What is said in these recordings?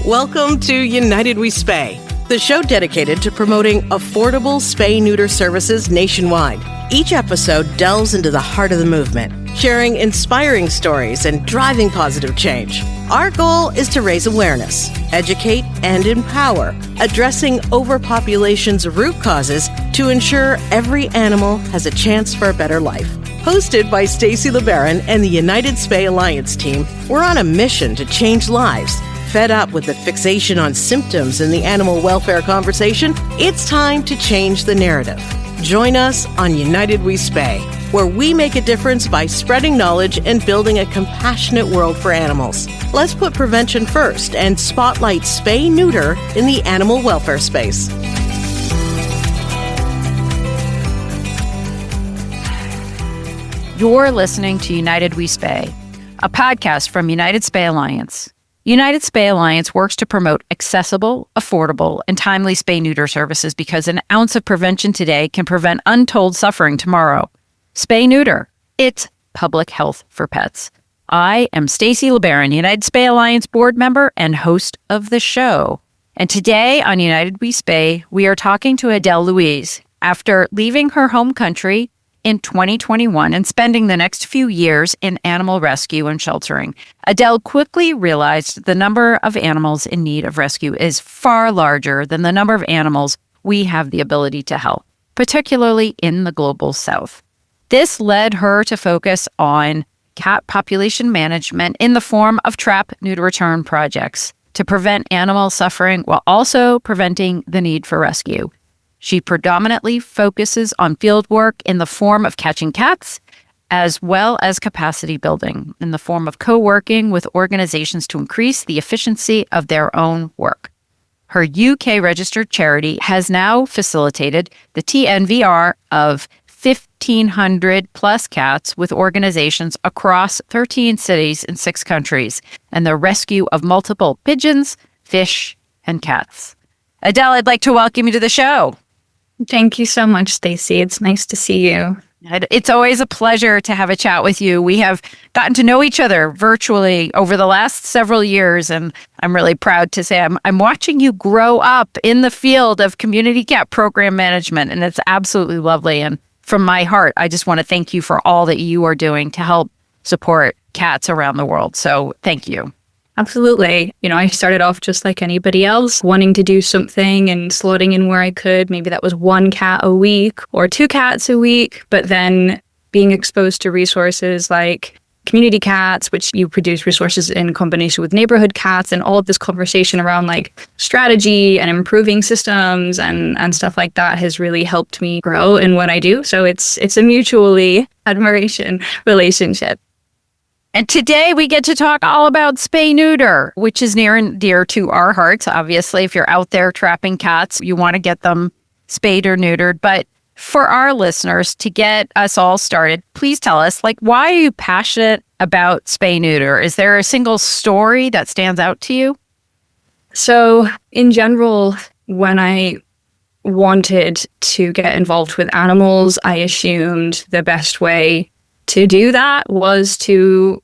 Welcome to United We Spay, the show dedicated to promoting affordable spay-neuter services nationwide. Each episode delves into the heart of the movement, sharing inspiring stories and driving positive change. Our goal is to raise awareness, educate, and empower, addressing overpopulation's root causes to ensure every animal has a chance for a better life. Hosted by Stacy LeBaron and the United Spay Alliance team, we're on a mission to change lives. Fed up with the fixation on symptoms in the animal welfare conversation, it's time to change the narrative. Join us on United We Spay, where we make a difference by spreading knowledge and building a compassionate world for animals. Let's put prevention first and spotlight spay-neuter in the animal welfare space. You're listening to United We Spay, a podcast from United Spay Alliance. United Spay Alliance works to promote accessible, affordable, and timely spay-neuter services because an ounce of prevention today can prevent untold suffering tomorrow. Spay-neuter, it's public health for pets. I am Stacy LeBaron, United Spay Alliance board member and host of the show. And today on United We Spay, we are talking to Adelle Louise. After leaving her home country in 2021 and spending the next few years in animal rescue and sheltering, Adelle quickly realized the number of animals in need of rescue is far larger than the number of animals we have the ability to help, particularly in the global south. This led her to focus on cat population management in the form of Trap-Neuter-Return projects to prevent animal suffering while also preventing the need for rescue. She predominantly focuses on field work in the form of catching cats, as well as capacity building in the form of co-working with organizations to increase the efficiency of their own work. Her UK-registered charity has now facilitated the TNR of 1,500 plus cats with organizations across 13 cities in 6 countries, and the rescue of multiple pigeons, fish, and cats. Adelle, I'd like to welcome you to the show. Thank you so much, Stacy. It's nice to see you. It's always a pleasure to have a chat with you. We have gotten to know each other virtually over the last several years, and I'm really proud to say I'm watching you grow up in the field of community cat program management, and it's absolutely lovely. And from my heart, I just want to thank you for all that you are doing to help support cats around the world. So thank you. Absolutely. I started off just like anybody else, wanting to do something and slotting in where I could. Maybe that was 1 cat a week or 2 cats a week, but then being exposed to resources like community cats, which you produce resources in combination with neighborhood cats, and all of this conversation around like strategy and improving systems and stuff like that has really helped me grow in what I do. So it's a mutually admiration relationship. And today we get to talk all about spay-neuter, which is near and dear to our hearts. Obviously, if you're out there trapping cats, you want to get them spayed or neutered. But for our listeners, to get us all started, please tell us, why are you passionate about spay-neuter? Is there a single story that stands out to you? So in general, when I wanted to get involved with animals, I assumed the best way to do that was to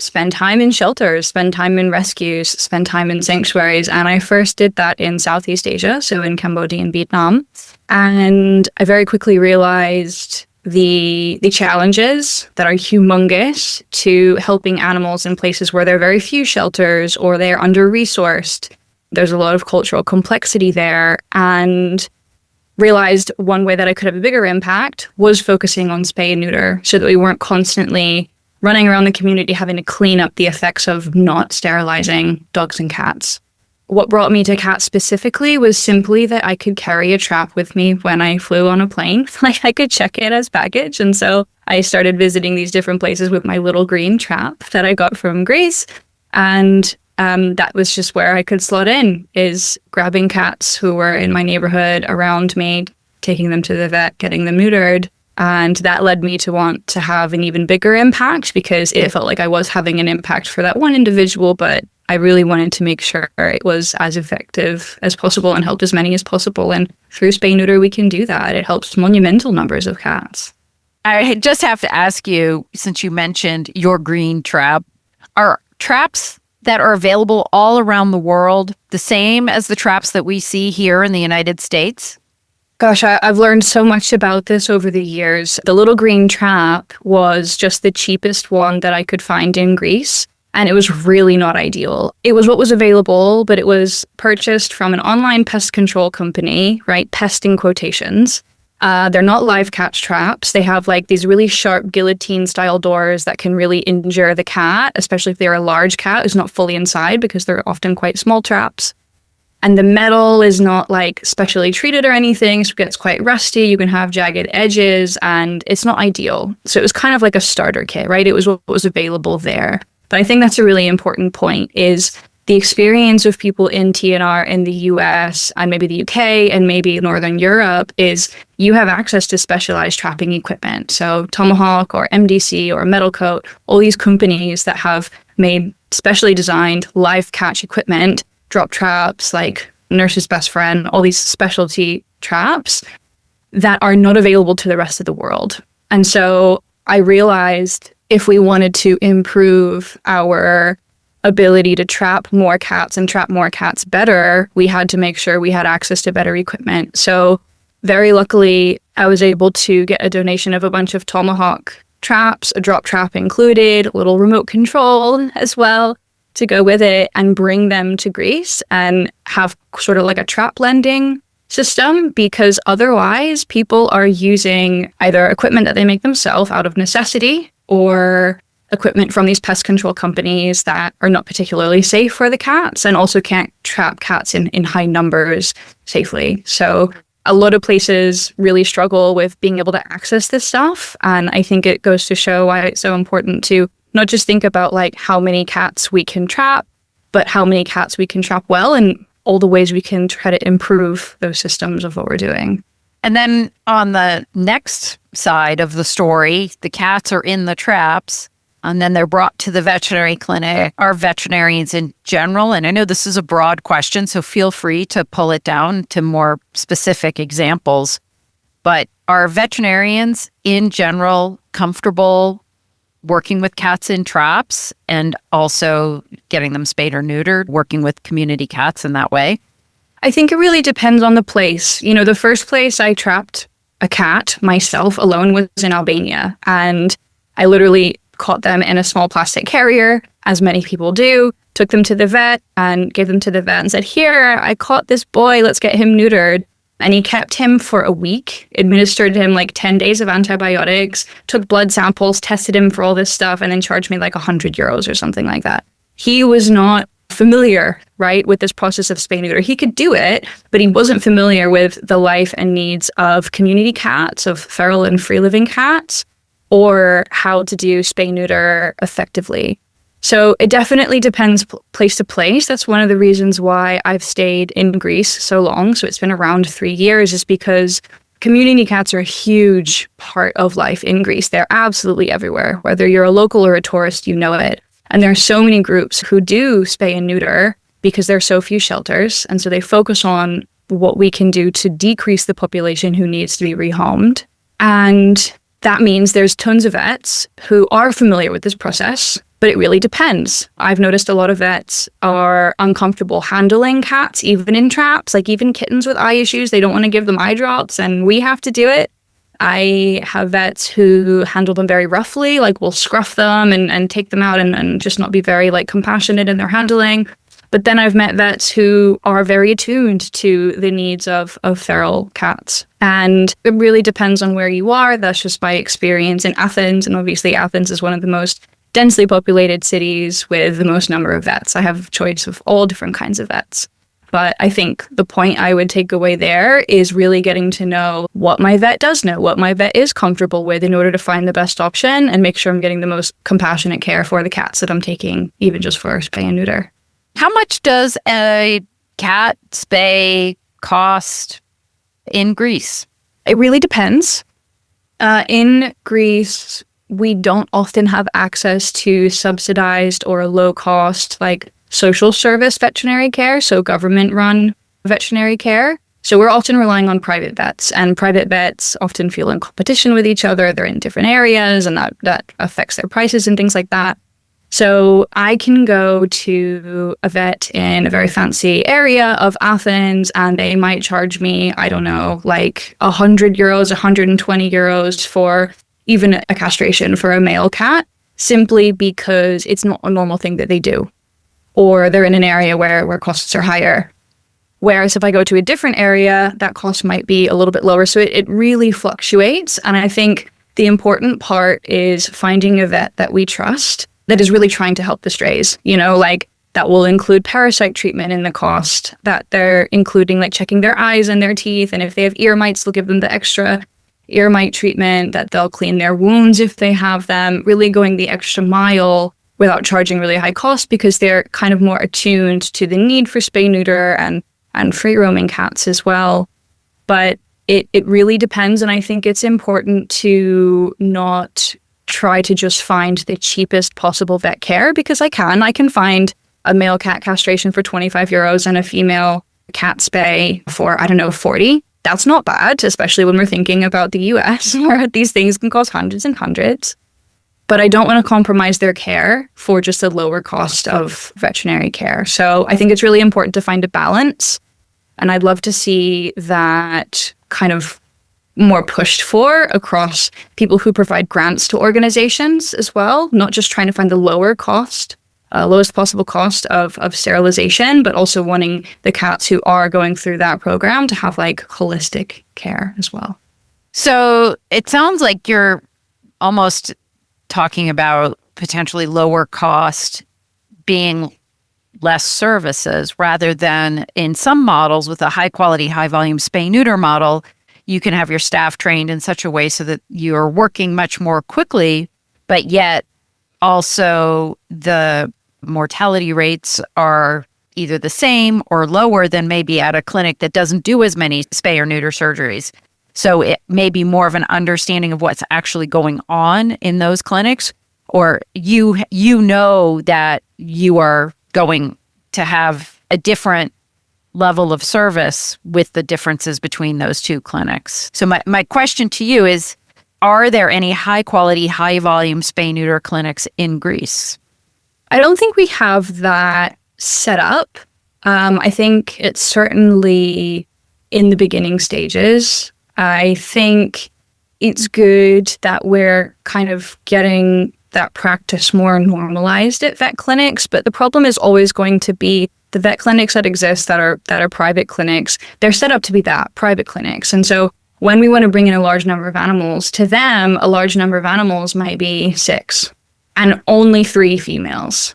spend time in shelters, spend time in rescues, spend time in sanctuaries. And I first did that in Southeast Asia, so in Cambodia and Vietnam. And I very quickly realized the challenges that are humongous to helping animals in places where there are very few shelters or they're under-resourced. There's a lot of cultural complexity there. And realized one way that I could have a bigger impact was focusing on spay and neuter so that we weren't constantly running around the community having to clean up the effects of not sterilizing dogs and cats. What brought me to cats specifically was simply that I could carry a trap with me when I flew on a plane. I could check it as baggage. And so I started visiting these different places with my little green trap that I got from Greece. And that was just where I could slot in, is grabbing cats who were in my neighborhood around me, taking them to the vet, getting them neutered. And that led me to want to have an even bigger impact because it felt like I was having an impact for that one individual, but I really wanted to make sure it was as effective as possible and helped as many as possible. And through spay neuter, we can do that. It helps monumental numbers of cats. I just have to ask you, since you mentioned your green trap, are traps that are available all around the world the same as the traps that we see here in the United States? Gosh, I've learned so much about this over the years. The little green trap was just the cheapest one that I could find in Greece, and it was really not ideal. It was what was available, but it was purchased from an online pest control company, right? Pest in quotations. They're not live catch traps. They have like these really sharp guillotine-style doors that can really injure the cat, especially if they're a large cat who's not fully inside, because they're often quite small traps. And the metal is not like specially treated or anything, so it gets quite rusty. You can have jagged edges, and it's not ideal. So it was kind of like a starter kit, right? It was what was available there. But I think that's a really important point, is the experience of people in TNR in the US and maybe the UK and maybe Northern Europe is you have access to specialized trapping equipment. So Tomahawk or MDC or Metal Coat, all these companies that have made specially designed live catch equipment, drop traps like Nurse's Best Friend, all these specialty traps that are not available to the rest of the world. And so I realized if we wanted to improve our ability to trap more cats and trap more cats better, we had to make sure we had access to better equipment. So very luckily, I was able to get a donation of a bunch of Tomahawk traps, a drop trap included, a little remote control as well to go with it, and bring them to Greece and have sort of like a trap lending system, because otherwise people are using either equipment that they make themselves out of necessity or equipment from these pest control companies that are not particularly safe for the cats and also can't trap cats in high numbers safely. So a lot of places really struggle with being able to access this stuff. And I think it goes to show why it's so important to not just think about like how many cats we can trap, but how many cats we can trap well and all the ways we can try to improve those systems of what we're doing. And then on the next side of the story, the cats are in the traps, and then they're brought to the veterinary clinic. Are veterinarians in general, and I know this is a broad question, so feel free to pull it down to more specific examples, but are veterinarians in general comfortable working with cats in traps and also getting them spayed or neutered, working with community cats in that way? I think it really depends on the place. You know, the first place I trapped a cat myself alone was in Albania, and I literally caught them in a small plastic carrier, as many people do, took them to the vet and gave them to the vet and said, here, I caught this boy, let's get him neutered. And he kept him for a week, administered him like 10 days of antibiotics, took blood samples, tested him for all this stuff, and then charged me like 100 euros or something like that. He was not familiar, right, with this process of spay neuter. He could do it, but he wasn't familiar with the life and needs of community cats, of feral and free-living cats, or how to do spay neuter effectively. So it definitely depends place to place. That's one of the reasons why I've stayed in Greece so long. So it's been around 3 years, is because community cats are a huge part of life in Greece. They're absolutely everywhere. Whether you're a local or a tourist, you know it. And there are so many groups who do spay and neuter because there are so few shelters. And so they focus on what we can do to decrease the population who needs to be rehomed. And that means there's tons of vets who are familiar with this process, but it really depends. I've noticed a lot of vets are uncomfortable handling cats, even in traps, like even kittens with eye issues. They don't want to give them eye drops, and we have to do it. I have vets who handle them very roughly, like will scruff them and take them out and just not be very like compassionate in their handling. But then I've met vets who are very attuned to the needs of feral cats. And it really depends on where you are. That's just my experience in Athens. And obviously Athens is one of the most densely populated cities with the most number of vets. I have a choice of all different kinds of vets. But I think the point I would take away there is really getting to know what my vet does know, what my vet is comfortable with in order to find the best option and make sure I'm getting the most compassionate care for the cats that I'm taking, even just for spay and neuter. How much does a cat spay cost in Greece? It really depends. In Greece, we don't often have access to subsidized or low-cost, like social service veterinary care, so government-run veterinary care. So we're often relying on private vets, and private vets often feel in competition with each other. They're in different areas, and that affects their prices and things like that. So I can go to a vet in a very fancy area of Athens and they might charge me, I don't know, like 100 euros, 120 euros for even a castration for a male cat, simply because it's not a normal thing that they do. Or they're in an area where costs are higher. Whereas if I go to a different area, that cost might be a little bit lower. So it really fluctuates. And I think the important part is finding a vet that we trust that is really trying to help the strays, like that will include parasite treatment in the cost, that they're including like checking their eyes and their teeth. And if they have ear mites, they'll give them the extra ear mite treatment, that they'll clean their wounds if they have them, really going the extra mile without charging really high cost because they're kind of more attuned to the need for spay neuter and free roaming cats as well. But it really depends. And I think it's important to not try to just find the cheapest possible vet care, because I can find a male cat castration for 25 euros and a female cat spay for, 40. That's not bad, especially when we're thinking about the US, where these things can cost hundreds and hundreds. But I don't want to compromise their care for just a lower cost of veterinary care. So I think it's really important to find a balance. And I'd love to see that kind of more pushed for across people who provide grants to organizations as well, not just trying to find the lowest possible cost of sterilization, but also wanting the cats who are going through that program to have like holistic care as well. So it sounds like you're almost talking about potentially lower cost being less services, rather than in some models with a high quality, high volume spay neuter model, you can have your staff trained in such a way so that you're working much more quickly, but yet also the mortality rates are either the same or lower than maybe at a clinic that doesn't do as many spay or neuter surgeries. So it may be more of an understanding of what's actually going on in those clinics, or you know that you are going to have a different level of service with the differences between those two clinics. So my question to you is, are there any high quality, high volume spay neuter clinics in Greece? I don't think we have that set up. I think it's certainly in the beginning stages. I think it's good that we're kind of getting that practice more normalized at vet clinics, but the problem is always going to be the vet clinics that exist that are private clinics. They're set up to be that, private clinics. And so when we want to bring in a large number of animals, to them, a large number of animals might be 6 and only 3 females.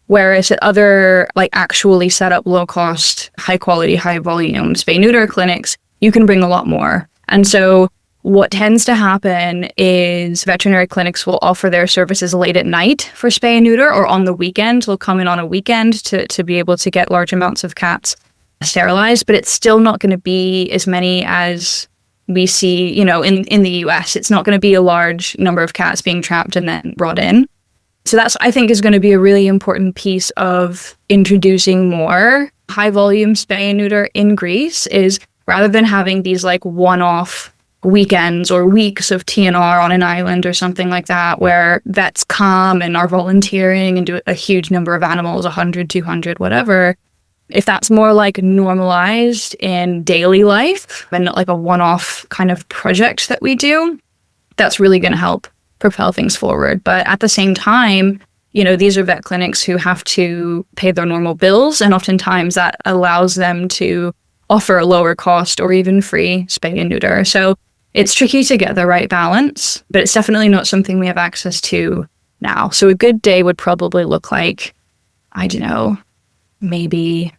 Whereas at other like actually set up low cost, high quality, high volume spay neuter clinics, you can bring a lot more. And so what tends to happen is veterinary clinics will offer their services late at night for spay and neuter, or on the weekend. They'll come in on a weekend to be able to get large amounts of cats sterilized, but it's still not going to be as many as we see, in the US. It's not going to be a large number of cats being trapped and then brought in. So that's, I think, is going to be a really important piece of introducing more high volume spay and neuter in Greece, is rather than having these like one-off weekends or weeks of TNR on an island or something like that, where vets come and are volunteering and do a huge number of animals, 100, 200, whatever. If that's more like normalized in daily life and not like a one-off kind of project that we do, that's really going to help propel things forward. But at the same time, these are vet clinics who have to pay their normal bills, and oftentimes that allows them to offer a lower cost or even free spay and neuter. So it's tricky to get the right balance, but it's definitely not something we have access to now. So a good day would probably look like, I don't know, maybe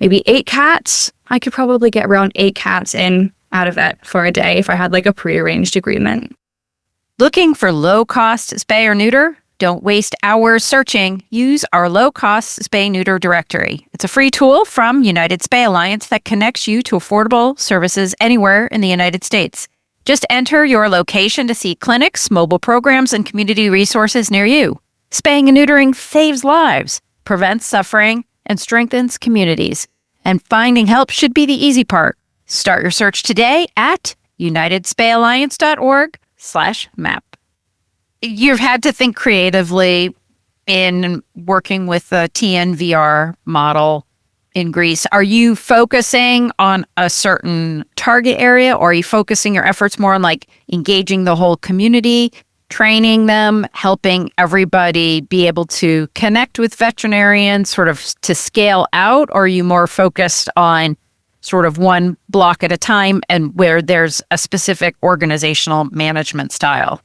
8 cats. I could probably get around 8 cats in out of it for a day if I had like a prearranged agreement. Looking for low-cost spay or neuter? Don't waste hours searching. Use our low-cost spay neuter directory. It's a free tool from United Spay Alliance that connects you to affordable services anywhere in the United States. Just enter your location to see clinics, mobile programs, and community resources near you. Spaying and neutering saves lives, prevents suffering, and strengthens communities. And finding help should be the easy part. Start your search today at unitedspayalliance.org/map. You've had to think creatively in working with the TNVR model in Greece, are you focusing on a certain target area, or are you focusing your efforts more on like engaging the whole community, training them, helping everybody be able to connect with veterinarians sort of to scale out? Or are you more focused on sort of one block at a time and where there's a specific organizational management style?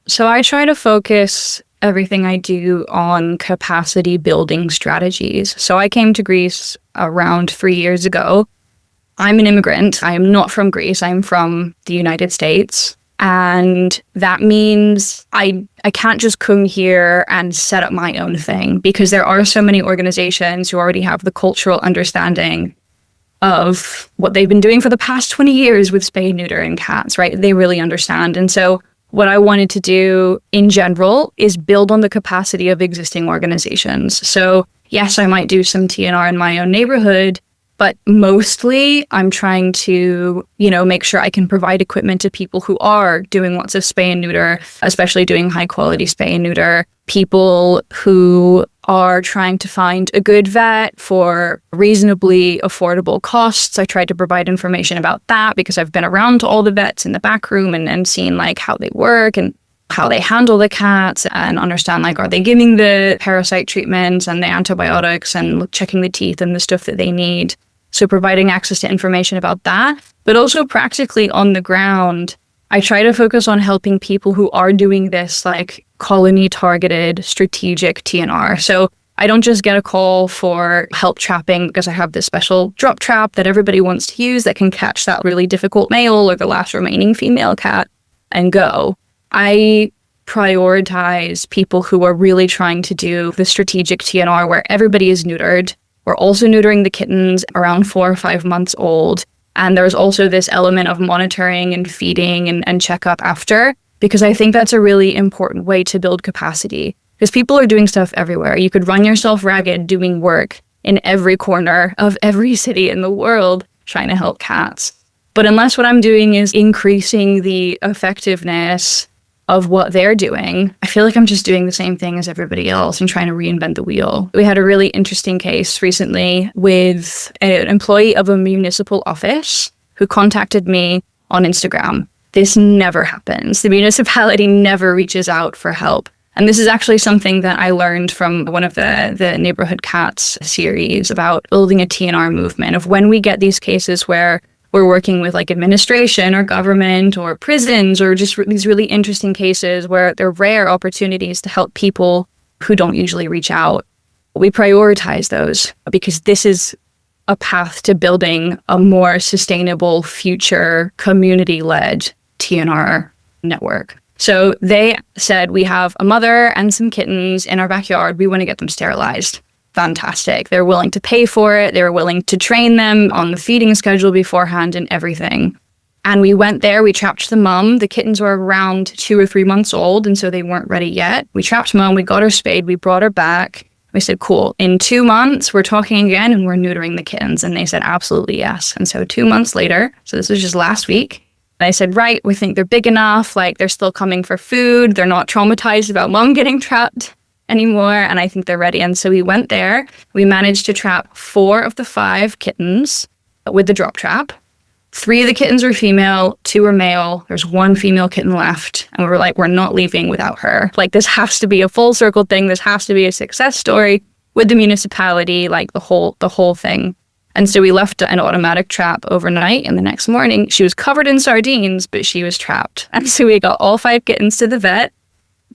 So I try to focus everything I do on capacity building strategies. So I came to Greece around 3 years ago. I'm an immigrant. I am not from Greece. I'm from the United States. And that means I can't just come here and set up my own thing, because there are so many organizations who already have the cultural understanding of what they've been doing for the past 20 years with spay, neuter, and cats, right? They really understand. And so what I wanted to do in general is build on the capacity of existing organizations. So yes, I might do some TNR in my own neighborhood, but mostly I'm trying to, make sure I can provide equipment to people who are doing lots of spay and neuter, especially doing high quality spay and neuter, people who are trying to find a good vet for reasonably affordable costs. I tried to provide information about that because I've been around to all the vets in the back room and seen like how they work and how they handle the cats, and understand like, are they giving the parasite treatments and the antibiotics and checking the teeth and the stuff that they need. So providing access to information about that, but also practically on the ground, I try to focus on helping people who are doing this like colony targeted strategic TNR. So I don't just get a call for help trapping because I have this special drop trap that everybody wants to use that can catch that really difficult male or the last remaining female cat and go. I prioritize people who are really trying to do the strategic TNR where everybody is neutered. We're also neutering the kittens around 4 or 5 months old. And there's also this element of monitoring and feeding and checkup after, because I think that's a really important way to build capacity. Because people are doing stuff everywhere. You could run yourself ragged doing work in every corner of every city in the world trying to help cats. But unless what I'm doing is increasing the effectiveness of what they're doing, I feel like I'm just doing the same thing as everybody else and trying to reinvent the wheel. We had a really interesting case recently with an employee of a municipal office who contacted me on Instagram. This never happens. The municipality never reaches out for help. And this is actually something that I learned from one of the Neighborhood Cats series about building a TNR movement, of when we get these cases where we're working with like administration or government or prisons, or just these really interesting cases where they're rare opportunities to help people who don't usually reach out. We prioritize those because this is a path to building a more sustainable future community-led TNR network. So they said, we have a mother and some kittens in our backyard. We want to get them sterilized. Fantastic. They're willing to pay for it. They're willing to train them on the feeding schedule beforehand and everything. And we went there, we trapped the mom. The kittens were around 2 or 3 months old, and so they weren't ready yet. We trapped mom, we got her spayed, we brought her back. We said, cool, in 2 months, we're talking again and we're neutering the kittens. And they said, absolutely yes. And so 2 months later, so this was just last week, I said, right, we think they're big enough, like they're still coming for food. They're not traumatized about mom getting trapped anymore, and I think they're ready. And so we went there. We managed to trap 4 of the 5 kittens with the drop trap. 3 of the kittens were female, 2 were male. There's 1 female kitten left. And we were like, we're not leaving without her. Like, this has to be a full circle thing. This has to be a success story with the municipality, like the whole thing. And so we left an automatic trap overnight, and the next morning she was covered in sardines, but she was trapped. And so we got all 5 kittens to the vet,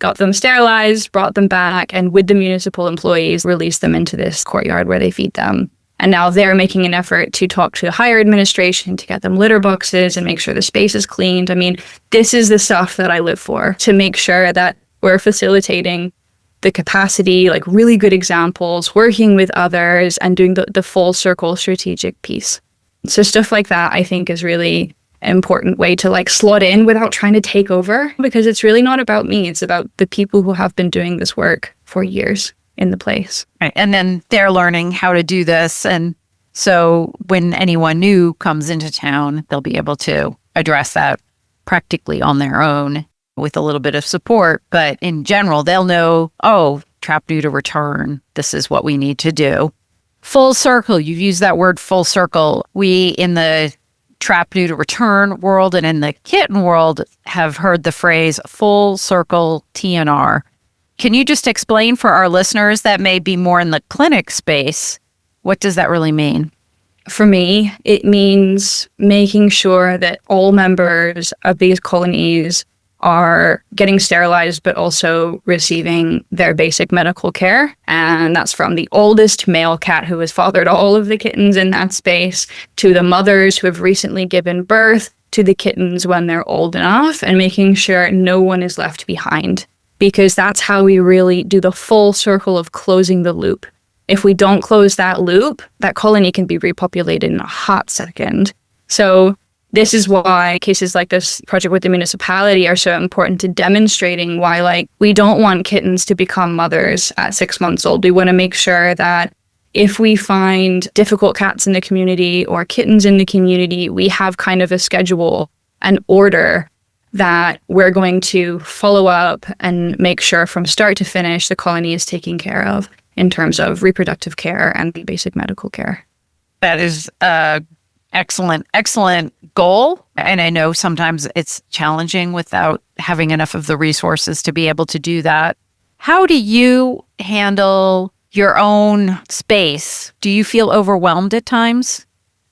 got them sterilized, brought them back, and with the municipal employees, released them into this courtyard where they feed them. And now they're making an effort to talk to higher administration to get them litter boxes and make sure the space is cleaned. I mean, this is the stuff that I live for, to make sure that we're facilitating the capacity, like really good examples, working with others, and doing the full circle strategic piece. So stuff like that, I think, is really important way to like slot in without trying to take over, because it's really not about me. It's about the people who have been doing this work for years in the place. Right. And then they're learning how to do this. And so when anyone new comes into town, they'll be able to address that practically on their own with a little bit of support. But in general, they'll know, oh, Trap-Neuter-Return. This is what we need to do. Full circle. You've used that word full circle. We, in the Trap-Neuter-Return world and in the kitten world, have heard the phrase full circle TNR. Can you just explain for our listeners that may be more in the clinic space, what does that really mean? For me, it means making sure that all members of these colonies are getting sterilized, but also receiving their basic medical care. And that's from the oldest male cat who has fathered all of the kittens in that space, to the mothers who have recently given birth, to the kittens when they're old enough, and making sure no one is left behind. Because that's how we really do the full circle of closing the loop. If we don't close that loop, that colony can be repopulated in a hot second. So this is why cases like this project with the municipality are so important to demonstrating why, like, we don't want kittens to become mothers at 6 months old. We want to make sure that if we find difficult cats in the community or kittens in the community, we have kind of a schedule, an order that we're going to follow up and make sure from start to finish the colony is taken care of in terms of reproductive care and basic medical care. That is excellent goal. And I know sometimes it's challenging without having enough of the resources to be able to do that. How do you handle your own space? Do you feel overwhelmed at times?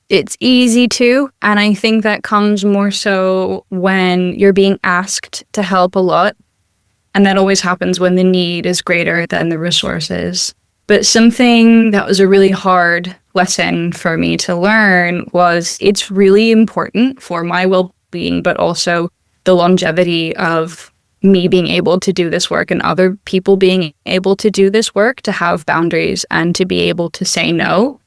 It's easy to, and I think that comes more so when you're being asked to help a lot. And that always happens when the need is greater than the resources. But something that was a really hard lesson for me to learn was it's really important for my well-being, but also the longevity of me being able to do this work and other people being able to do this work, to have boundaries and to be able to say no.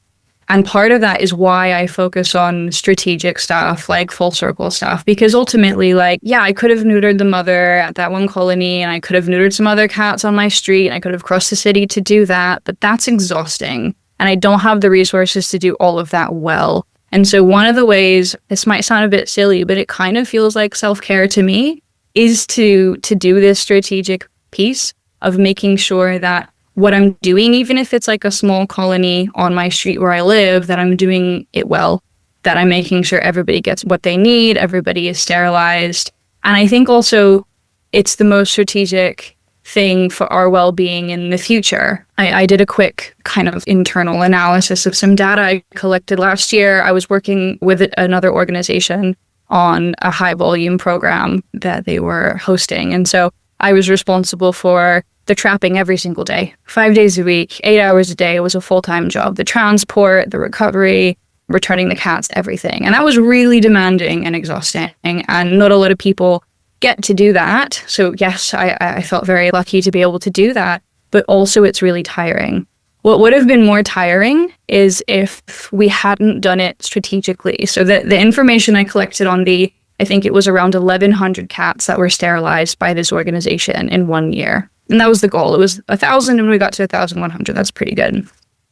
And part of that is why I focus on strategic stuff, like full circle stuff, because ultimately, like, yeah, I could have neutered the mother at that one colony, and I could have neutered some other cats on my street, and I could have crossed the city to do that, but that's exhausting. And I don't have the resources to do all of that well. And so one of the ways, this might sound a bit silly, but it kind of feels like self-care to me, is to do this strategic piece of making sure that what I'm doing, even if it's like a small colony on my street where I live, that I'm doing it well, that I'm making sure everybody gets what they need, everybody is sterilized. And I think also it's the most strategic thing for our well-being in the future. I did a quick kind of internal analysis of some data I collected last year. I was working with another organization on a high volume program that they were hosting. And so I was responsible for the trapping every single day, 5 days a week, 8 hours a day. It was a full-time job. The transport, the recovery, returning the cats, everything. And that was really demanding and exhausting. And not a lot of people get to do that. So yes, I felt very lucky to be able to do that. But also it's really tiring. What would have been more tiring is if we hadn't done it strategically. So the information I collected on I think it was around 1,100 cats that were sterilized by this organization in 1 year. And that was the goal. It was 1,000 and we got to 1,100. That's pretty good.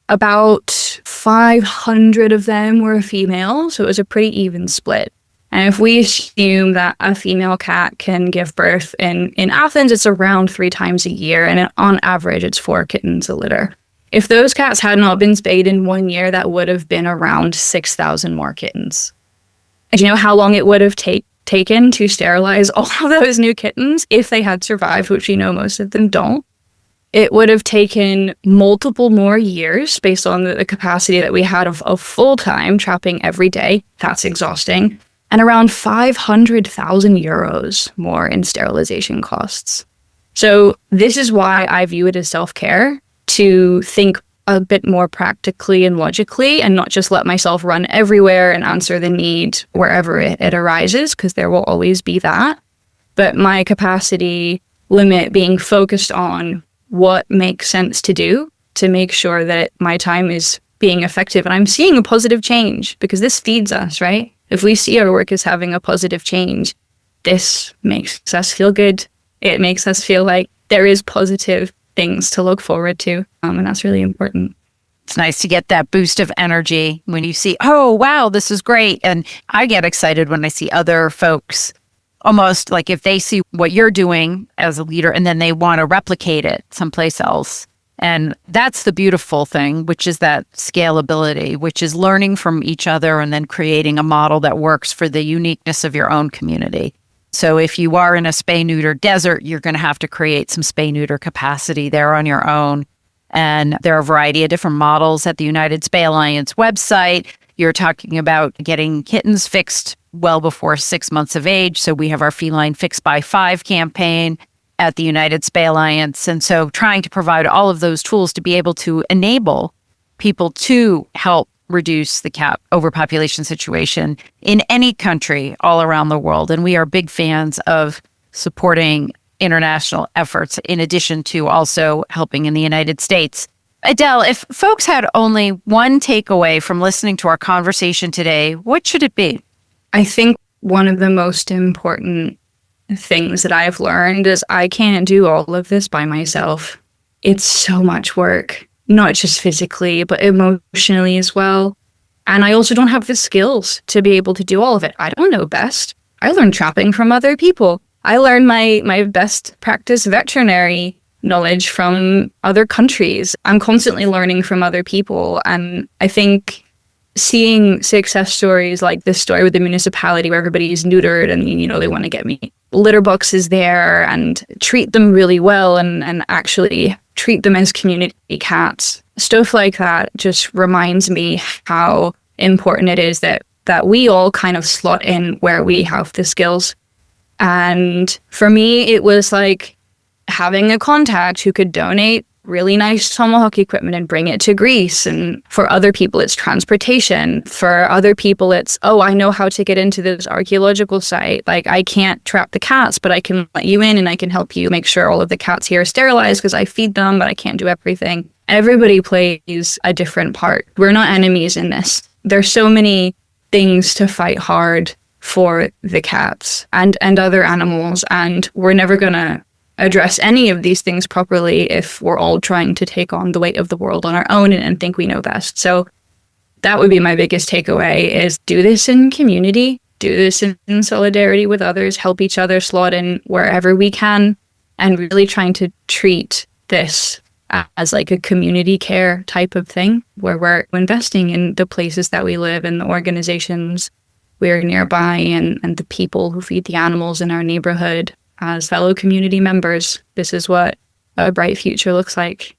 About 500 of them were female, so it was a pretty even split. And if we assume that a female cat can give birth in Athens, it's around 3 times a year, and on average, it's 4 kittens a litter. If those cats had not been spayed in 1 year, that would have been around 6,000 more kittens. And do you know how long it would have taken to sterilize all of those new kittens if they had survived, which we know most of them don't? It would have taken multiple more years based on the capacity that we had of full-time trapping every day. That's exhausting. And around 500,000 euros more in sterilization costs. So this is why I view it as self-care, to think a bit more practically and logically and not just let myself run everywhere and answer the need wherever it arises, because there will always be that. But my capacity limit being focused on what makes sense to do to make sure that my time is being effective. And I'm seeing a positive change because this feeds us, right? If we see our work as having a positive change, this makes us feel good. It makes us feel like there is positive things to look forward to. And that's really important. It's nice to get that boost of energy when you see, oh, wow, this is great. And I get excited when I see other folks almost like if they see what you're doing as a leader and then they want to replicate it someplace else. And that's the beautiful thing, which is that scalability, which is learning from each other and then creating a model that works for the uniqueness of your own community. So if you are in a spay-neuter desert, you're going to have to create some spay-neuter capacity there on your own. And there are a variety of different models at the United Spay Alliance website. You're talking about getting kittens fixed well before 6 months of age. So we have our Feline Fix by 5 campaign at the United Spay Alliance. And so trying to provide all of those tools to be able to enable people to help reduce the cat overpopulation situation in any country all around the world. And we are big fans of supporting international efforts in addition to also helping in the United States. Adelle, if folks had only one takeaway from listening to our conversation today, what should it be? I think one of the most important things that I've learned is I can't do all of this by myself. It's so much work, not just physically, but emotionally as well. And I also don't have the skills to be able to do all of it. I don't know best. I learned trapping from other people. I learned my best practice veterinary knowledge from other countries. I'm constantly learning from other people. And I think seeing success stories like this story with the municipality where everybody is neutered and, they want to get me litter boxes there and treat them really well and actually treat them as community cats. Stuff like that just reminds me how important it is that we all kind of slot in where we have the skills. And for me, it was like having a contact who could donate really nice tomahawk equipment and bring it to Greece. And for other people, it's transportation. For other people, it's, I know how to get into this archaeological site. Like, I can't trap the cats, but I can let you in and I can help you make sure all of the cats here are sterilized because I feed them, but I can't do everything. Everybody plays a different part. We're not enemies in this. There's so many things to fight hard for the cats and other animals, and we're never going to address any of these things properly if we're all trying to take on the weight of the world on our own and think we know best. So that would be my biggest takeaway is do this in community, do this in solidarity with others, help each other slot in wherever we can, and really trying to treat this as like a community care type of thing where we're investing in the places that we live and the organizations we're nearby and the people who feed the animals in our neighborhood. As fellow community members, this is what a bright future looks like.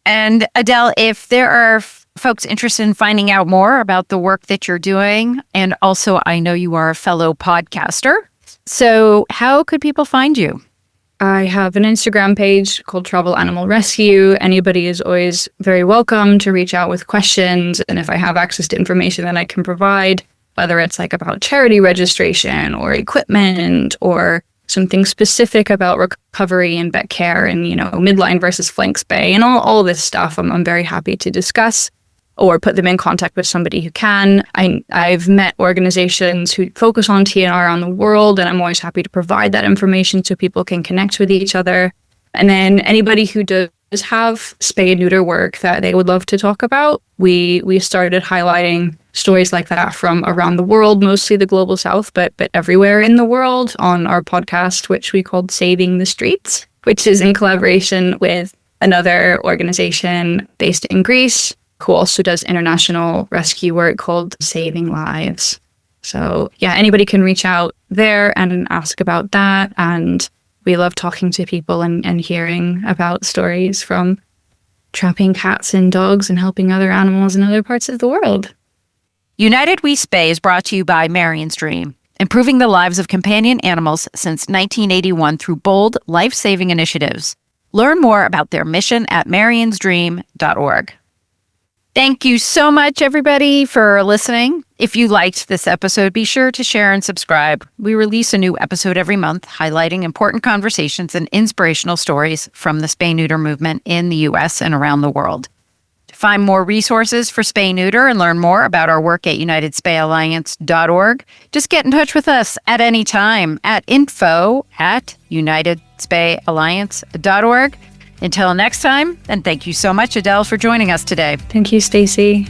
And Adelle, if there are folks interested in finding out more about the work that you're doing, and also I know you are a fellow podcaster, so how could people find you? I have an Instagram page called Travel Animal Rescue. Anybody is always very welcome to reach out with questions. And if I have access to information that I can provide, whether it's like about charity registration or equipment or something specific about recovery and vet care and, midline versus flank spay and all this stuff, I'm very happy to discuss or put them in contact with somebody who can. I've met organizations who focus on TNR around the world, and I'm always happy to provide that information so people can connect with each other. And then anybody who does have spay and neuter work that they would love to talk about, we started highlighting stories like that from around the world, mostly the global south, but everywhere in the world on our podcast, which we called Saving the Streets, which is in collaboration with another organization based in Greece who also does international rescue work called Saving Lives. So yeah, anybody can reach out there and ask about that. And we love talking to people and hearing about stories from trapping cats and dogs and helping other animals in other parts of the world. United We Spay is brought to you by Marion's Dream, improving the lives of companion animals since 1981 through bold, life-saving initiatives. Learn more about their mission at marionsdream.org. Thank you so much, everybody, for listening. If you liked this episode, be sure to share and subscribe. We release a new episode every month highlighting important conversations and inspirational stories from the spay-neuter movement in the U.S. and around the world. To find more resources for spay-neuter and learn more about our work at UnitedSpayAlliance.org, just get in touch with us at any time at info@UnitedSpayAlliance.org. Until next time, and thank you so much, Adelle, for joining us today. Thank you, Stacy.